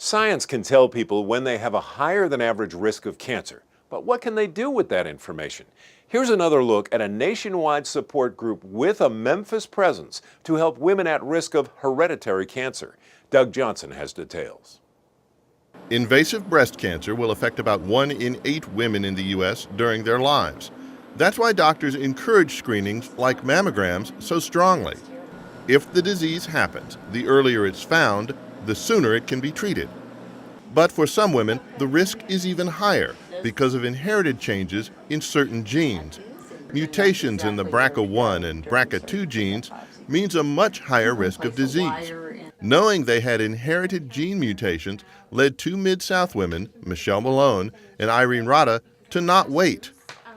Science can tell people when they have a higher than average risk of cancer, but what can they do with that information? Here's another look at a nationwide support group with a Memphis presence to help women at risk of hereditary cancer. Doug Johnson has details. Invasive breast cancer will affect about 1 in 8 women in the U.S. during their lives. That's why doctors encourage screenings like mammograms so strongly. If the disease happens, the earlier it's found, the sooner it can be treated. But for some women, the risk is even higher because of inherited changes in certain genes. Mutations in the BRCA1 and BRCA2 genes means a much higher risk of disease. Knowing they had inherited gene mutations led two Mid-South women, Michelle Malone and Irene Rada, to not wait.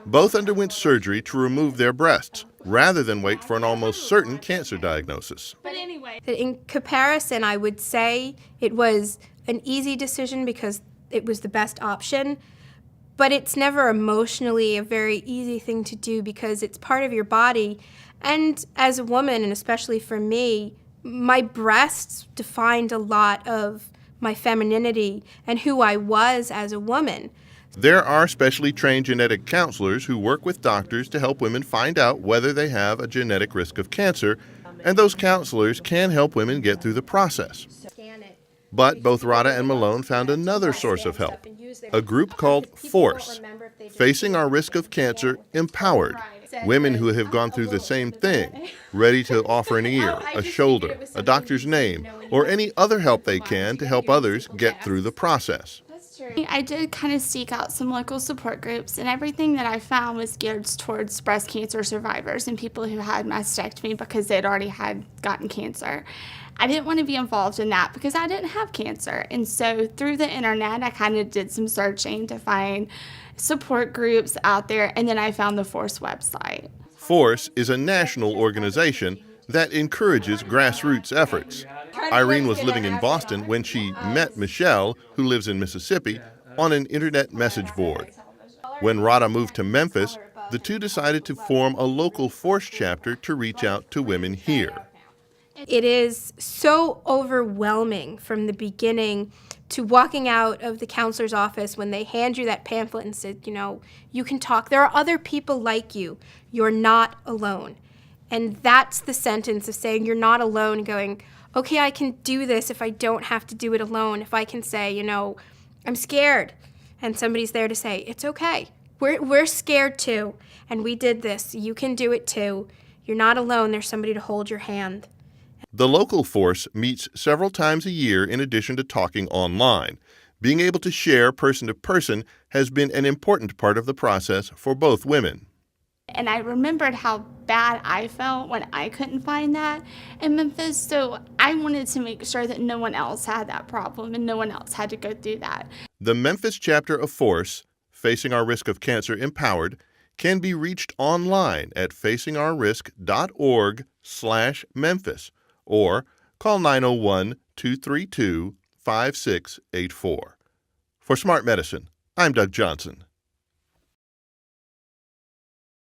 Both underwent surgery to remove their breasts, rather than wait for an almost certain cancer diagnosis. In comparison, I would say it was an easy decision because it was the best option, but it's never emotionally a very easy thing to do because it's part of your body. And as a woman, and especially for me, my breasts defined a lot of my femininity and who I was as a woman. There are specially trained genetic counselors who work with doctors to help women find out whether they have a genetic risk of cancer, and those counselors can help women get through the process. But both Rada and Malone found another source of help, a group called FORCE, Facing Our Risk of Cancer Empowered. Women who have gone through the same thing, ready to offer an ear, a shoulder, a doctor's name, or any other help they can to help others get through the process. I did kind of seek out some local support groups, and everything that I found was geared towards breast cancer survivors and people who had mastectomy because they'd already had gotten cancer. I didn't want to be involved in that because I didn't have cancer, and so through the internet I kind of did some searching to find support groups out there, and then I found the FORCE website. FORCE is a national organization that encourages grassroots efforts. Irene was living in Boston when she met Michelle, who lives in Mississippi, on an internet message board. When Rada moved to Memphis, the two decided to form a local FORCE chapter to reach out to women here. It is so overwhelming from the beginning to walking out of the counselor's office when they hand you that pamphlet and said, you can talk. There are other people like you. You're not alone. And that's the sentence of saying you're not alone and going, okay, I can do this if I don't have to do it alone. If I can say, I'm scared, and somebody's there to say, it's okay. We're scared too, and we did this. You can do it too. You're not alone. There's somebody to hold your hand. The local FORCE meets several times a year in addition to talking online. Being able to share person to person has been an important part of the process for both women. And I remembered how bad I felt when I couldn't find that in Memphis, so I wanted to make sure that no one else had that problem and no one else had to go through that. The Memphis chapter of FORCE, Facing Our Risk of Cancer Empowered, can be reached online at facingourrisk.org/Memphis or call 901-232-5684. For Smart Medicine, I'm Doug Johnson.